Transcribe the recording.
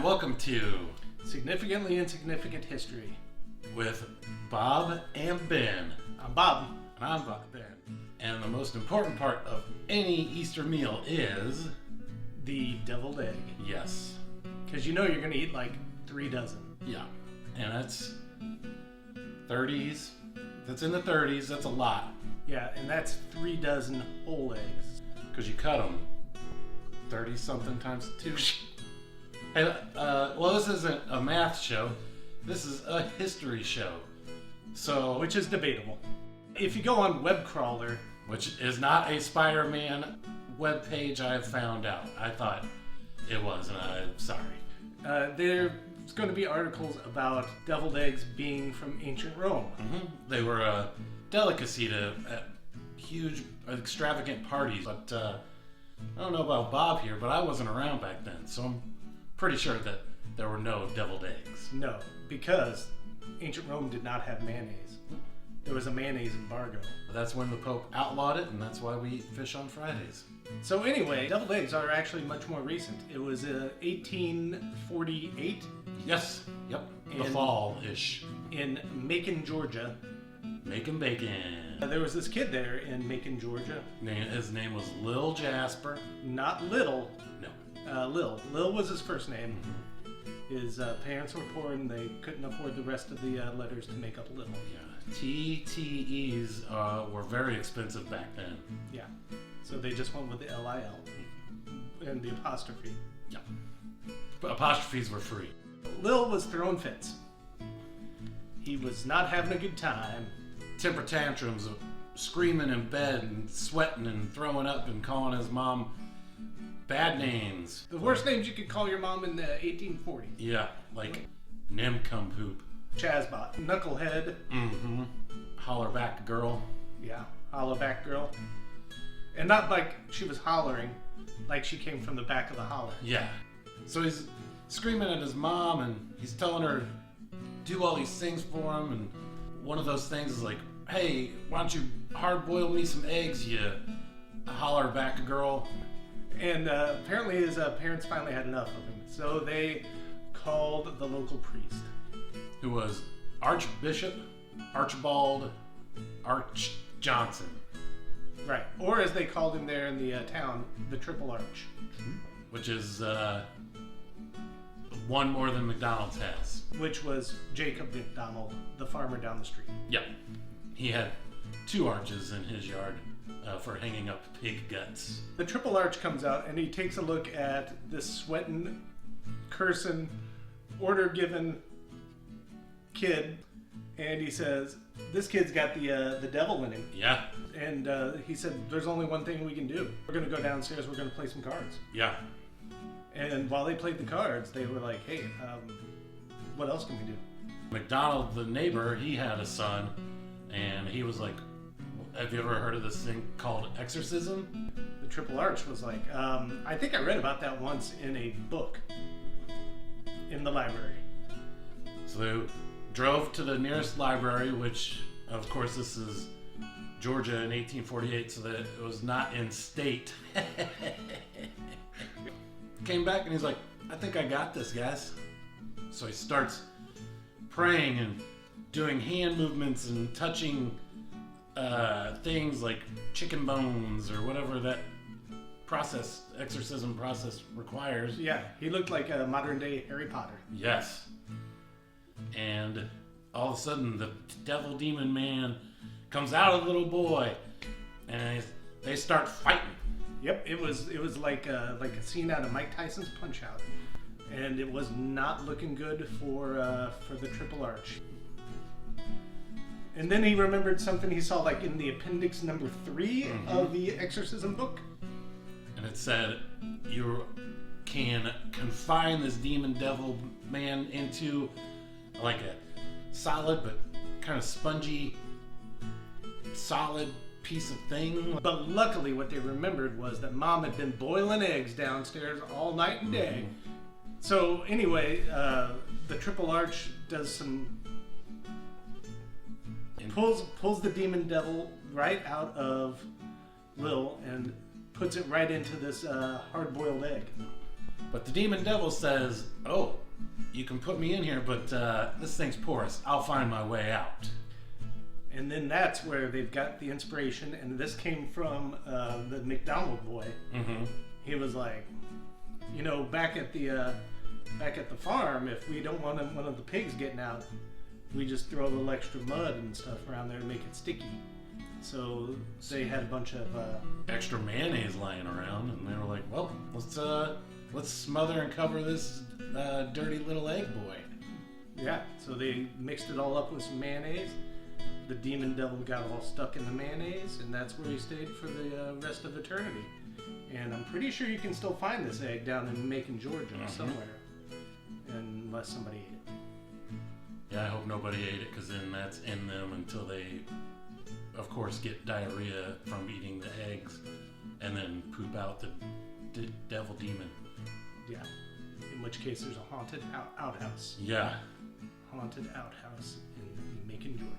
Welcome to Significantly Insignificant History with Bob and Ben. I'm Bob. And I'm Ben. And the most important part of any Easter meal is... the deviled egg. Yes. Because you know you're going to eat like 3 dozen. Yeah. And that's 30s. That's in the 30s. That's a lot. Yeah, and that's 3 dozen whole eggs. Because you cut them 30-something times 2. Hey, well, this isn't a math show. This is a history show. So, Which is debatable. If you go on Webcrawler... which is not a Spider-Man webpage, I have found out. I thought it was, and I'm sorry. There's going to be articles about deviled eggs being from ancient Rome. Mm-hmm. They were a delicacy at huge, extravagant parties. But I don't know about Bob here, but I wasn't around back then, so I'm pretty sure that there were no deviled eggs. No, because ancient Rome did not have mayonnaise. There was a mayonnaise embargo. But that's when the Pope outlawed it, and that's why we eat fish on Fridays. So anyway, deviled eggs are actually much more recent. It was 1848 Yes. Yep. The fall-ish. in Macon, Georgia. Making bacon. There was this kid there in Macon, Georgia. His name was Lil Jasper. Not Little. No. Lil. Lil was his first name. His parents were poor and they couldn't afford the rest of the letters to make up Little. Yeah. TTEs were very expensive back then. Yeah. So they just went with the LIL and the apostrophe. Yeah. But apostrophes were free. Lil was throwing fits. He was not having a good time. Temper tantrums, screaming in bed and sweating and throwing up and calling his mom bad names. The worst names you could call your mom in the 1840s. Yeah, like nincompoop. Chazbot. Knucklehead. Mm-hmm. Holler back girl. Yeah. Holler back girl. And not like she was hollering, like she came from the back of the holler. Yeah. So he's screaming at his mom and he's telling her do all these things for him, and one of those things is like, hey, why don't you hard boil me some eggs, you holler back girl. And apparently his parents finally had enough of him, so they called the local priest. Who was Archbishop Archibald Arch Johnson. Right, or as they called him there in the town, the Triple Arch. Which is one more than McDonald's has. Which was Jacob McDonald, the farmer down the street. Yep. He had 2 arches in his yard for hanging up pig guts. The Triple Arch comes out and he takes a look at this sweating, cursing, order-given kid, and he says, this kid's got the devil in him. Yeah. And he said, there's only one thing we can do. We're going to go downstairs, we're going to play some cards. Yeah. And while they played the cards, they were like, hey, what else can we do? McDonald, the neighbor, he had a son, and he was like, have you ever heard of this thing called exorcism? The Triple Arch was like, I think I read about that once in a book in the library. So they drove to the nearest library, which, of course, this is Georgia in 1848, so that it was not in state. Came back and he's like, I think I got this, guys. So he starts praying and doing hand movements and touching things like chicken bones or whatever that exorcism process requires. Yeah, he looked like a modern day Harry Potter. Yes. And all of a sudden the devil demon man comes out of the little boy and they start fighting. Yep, it was like a scene out of Mike Tyson's Punch-Out, and it was not looking good for the Triple Arch. And then he remembered something he saw like in the appendix number 3 of the exorcism book. And it said you can confine this demon devil man into like a solid but kind of spongy solid piece of thing. But luckily what they remembered was that Mom had been boiling eggs downstairs all night and day. So anyway, the Triple Arch does some... pulls the demon devil right out of Lil and puts it right into this hard-boiled egg. But the demon devil says, "Oh, you can put me in here, but this thing's porous. I'll find my way out." And then that's where they've got the inspiration, and this came from the McDonald boy. Mm-hmm. He was like, back at the farm, if we don't want one of the pigs getting out, we just throw a little extra mud and stuff around there to make it sticky. So they had a bunch of extra mayonnaise lying around, and they were like, "Well, let's smother and cover this dirty little egg boy." Yeah. So they mixed it all up with some mayonnaise. The demon devil got all stuck in the mayonnaise, and that's where he stayed for the rest of eternity. And I'm pretty sure you can still find this egg down in Macon, Georgia, somewhere, unless somebody ate it. Yeah, I hope nobody ate it, because then that's in them until they, of course, get diarrhea from eating the eggs, and then poop out the devil demon. Yeah. In which case, there's a haunted outhouse. Yeah. Haunted outhouse in Macon, Georgia.